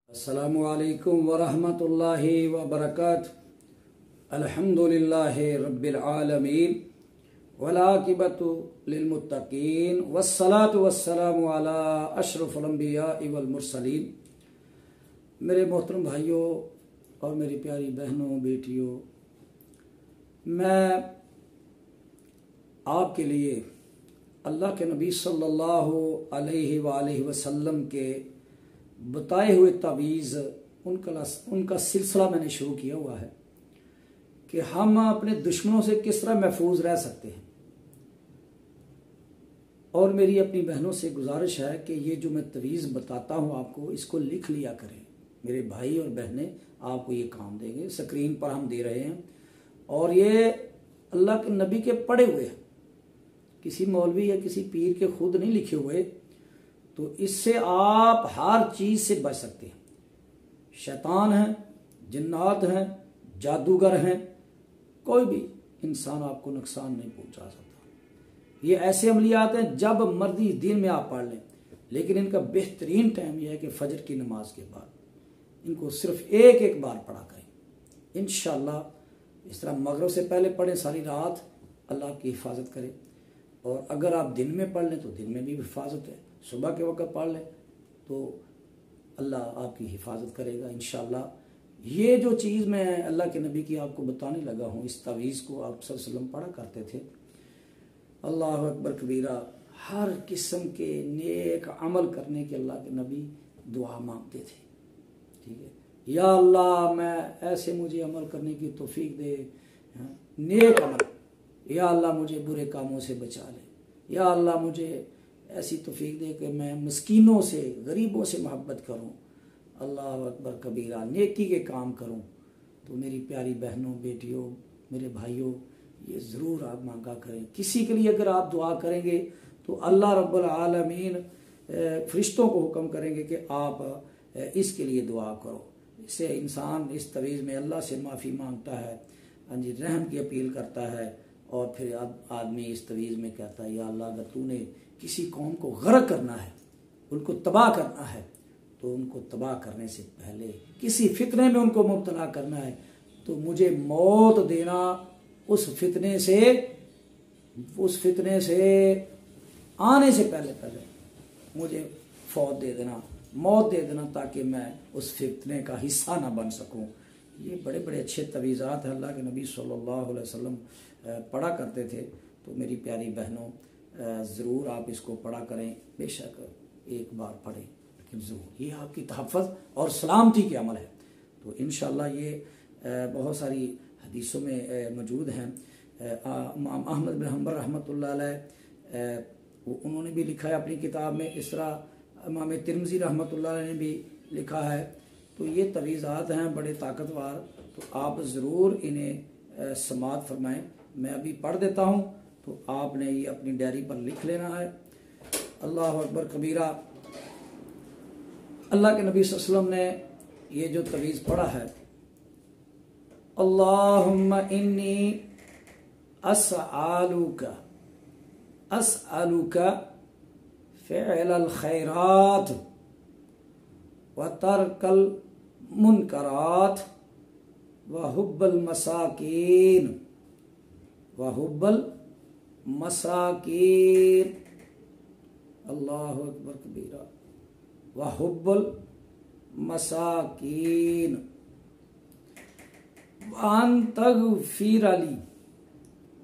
अस्सलामु अलैकुम वरहमतुल्लाहि वबरकातुहू। अल्हम्दुलिल्लाहि रब्बिल आलमीन वलाकिबतु लिलमुत्तकीन वस्सलातु वस्सलामु अला अशरफिल अंबियाइ वल मुरसलीन। मेरे मोहतरम भाइयों और मेरी प्यारी बहनों बेटियों, मैं आपके लिए अल्लाह के नबी सल्लल्लाहु अलैहि वसल्लम के बताए हुए तावीज़ उनका सिलसिला मैंने शुरू किया हुआ है कि हम अपने दुश्मनों से किस तरह महफूज रह सकते हैं। और मेरी अपनी बहनों से गुजारिश है कि ये जो मैं तवीज़ बताता हूँ आपको, इसको लिख लिया करें। मेरे भाई और बहनें आपको ये काम देंगे, स्क्रीन पर हम दे रहे हैं और ये अल्लाह के नबी के पढ़े हुए हैं, किसी मौलवी या किसी पीर के खुद नहीं लिखे हुए। तो इससे आप हर चीज से बच सकते हैं। शैतान हैं, जिन्नात हैं, जादूगर हैं, कोई भी इंसान आपको नुकसान नहीं पहुंचा सकता। ये ऐसे अमलियात हैं जब मर्जी दिन में आप पढ़ लें, लेकिन इनका बेहतरीन टाइम यह है कि फजर की नमाज के बाद इनको सिर्फ एक एक बार पढ़ा करें। इंशाअल्लाह इस तरह मगरिब से पहले पढ़ें, सारी रात अल्लाह की हिफाजत करें। और अगर आप दिन में पढ़ लें तो दिन में भी हिफाजत है, सुबह के वक्त पढ़ लें तो अल्लाह आपकी हिफाजत करेगा इंशाअल्लाह। ये जो चीज़ मैं अल्लाह के नबी की आपको बताने लगा हूँ, इस तावीज़ को आप सल्लल्लाहु अलैहि वसल्लम पढ़ा करते थे। अल्लाह अकबर कबीरा, हर किस्म के नेक अमल करने के अल्लाह के नबी दुआ मांगते थे। ठीक है, या अल्लाह मैं ऐसे मुझे अमल करने की तौफीक दे, नेक अमल। या अल्लाह मुझे बुरे कामों से बचा ले। या अल्लाह मुझे ऐसी तौफीक दे कि मैं मस्कीनों से, गरीबों से मोहब्बत करूं। अल्लाह अकबर कबीरा, नेकी के काम करूं। तो मेरी प्यारी बहनों बेटियों, मेरे भाइयों, ये ज़रूर आप मांगा करें। किसी के लिए अगर आप दुआ करेंगे तो अल्लाह रब्बुल आलमीन फरिश्तों को हुक्म करेंगे कि आप इसके लिए दुआ करो। इससे इंसान इस तवीज़ में अल्लाह से माफ़ी मांगता है, जी रहम की अपील करता है। और फिर अब आदमी इस तवीज़ में कहता है, या अल्लाह अगर तूने किसी कौम को गर्क करना है, उनको तबाह करना है, तो उनको तबाह करने से पहले किसी फितने में उनको मुब्तला करना है तो मुझे मौत देना, उस फितने से आने से पहले मुझे फौत दे देना, मौत दे देना, ताकि मैं उस फितने का हिस्सा ना बन सकूं। ये बड़े बड़े अच्छे तवीज़ात हैं, अल्लाह के नबी सल्लल्लाहु अलैहि वसल्लम पढ़ा करते थे। तो मेरी प्यारी बहनों, ज़रूर आप इसको पढ़ा करें। बेशक एक बार पढ़ें, लेकिन ज़रूर ये आपकी तहफ़्फ़ुज़ और सलामती के अमल है। तो इंशाअल्लाह ये बहुत सारी हदीसों में मौजूद हैं। इमाम अहमद बिन हंबल रहमतुल्लाह अलैह, उन्होंने भी लिखा है अपनी किताब में। इस तरह इमाम तिरमिज़ी रहमतुल्लाह अलैह ने भी लिखा है। तो ये तवीज़ात हैं बड़े ताकतवर, तो आप ज़रूर इन्हें समात फरमाएँ। मैं अभी पढ़ देता हूँ, तो आपने ये अपनी डायरी पर लिख लेना है। अल्लाह अकबर कबीरा। अल्लाह के नबी सल्लल्लाहु अलैहि वसल्लम ने ये जो तवीज़ पढ़ा है, अल्लाहुम्मा इन्नी अस्अलुका फ़िअलल खैरात व तर्कल मुनकरात व हुब्बल मसाकीन। अल्लाहु अकबर कबीरा। व हुब्बल मसाकीन व अन तग़फ़िर ली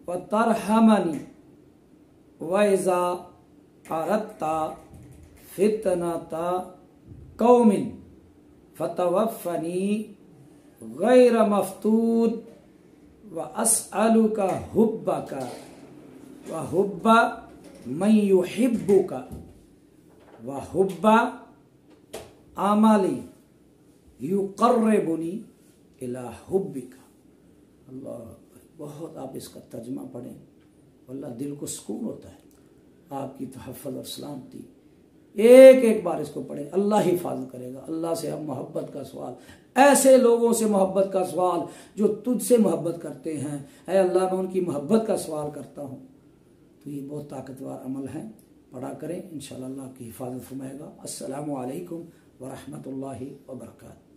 व तरहमनी व इज़ा अरदता फितनता कौमिन फतवफ़्फ़नी गैर मफ़्तून व अस्अलुका हुब्बका व हुब्बा मन युहिब्बुका व हुब्बा आमली युक़र्रिबुनी इला हुब्बिका। अल्लाह, बहुत आप इसका तर्जुमा पढ़ें, वल्लाह दिल को सुकून होता है। आपकी तहफ़्फ़ुज़ और सलामती, एक एक बार इसको पढ़ें, अल्लाह हिफाजत करेगा। अल्लाह से हम मोहब्बत का सवाल, ऐसे लोगों से मोहब्बत का सवाल जो तुझसे मोहब्बत करते हैं, ऐ अल्लाह मैं उनकी मोहब्बत का सवाल करता हूँ। तो ये बहुत ताकतवर अमल है, पढ़ा करें, इंशाअल्लाह अल्लाह की हिफाजत फरमाएगा। अस्सलामु अलैकुम व रहमतुल्लाहि व बरकातहू।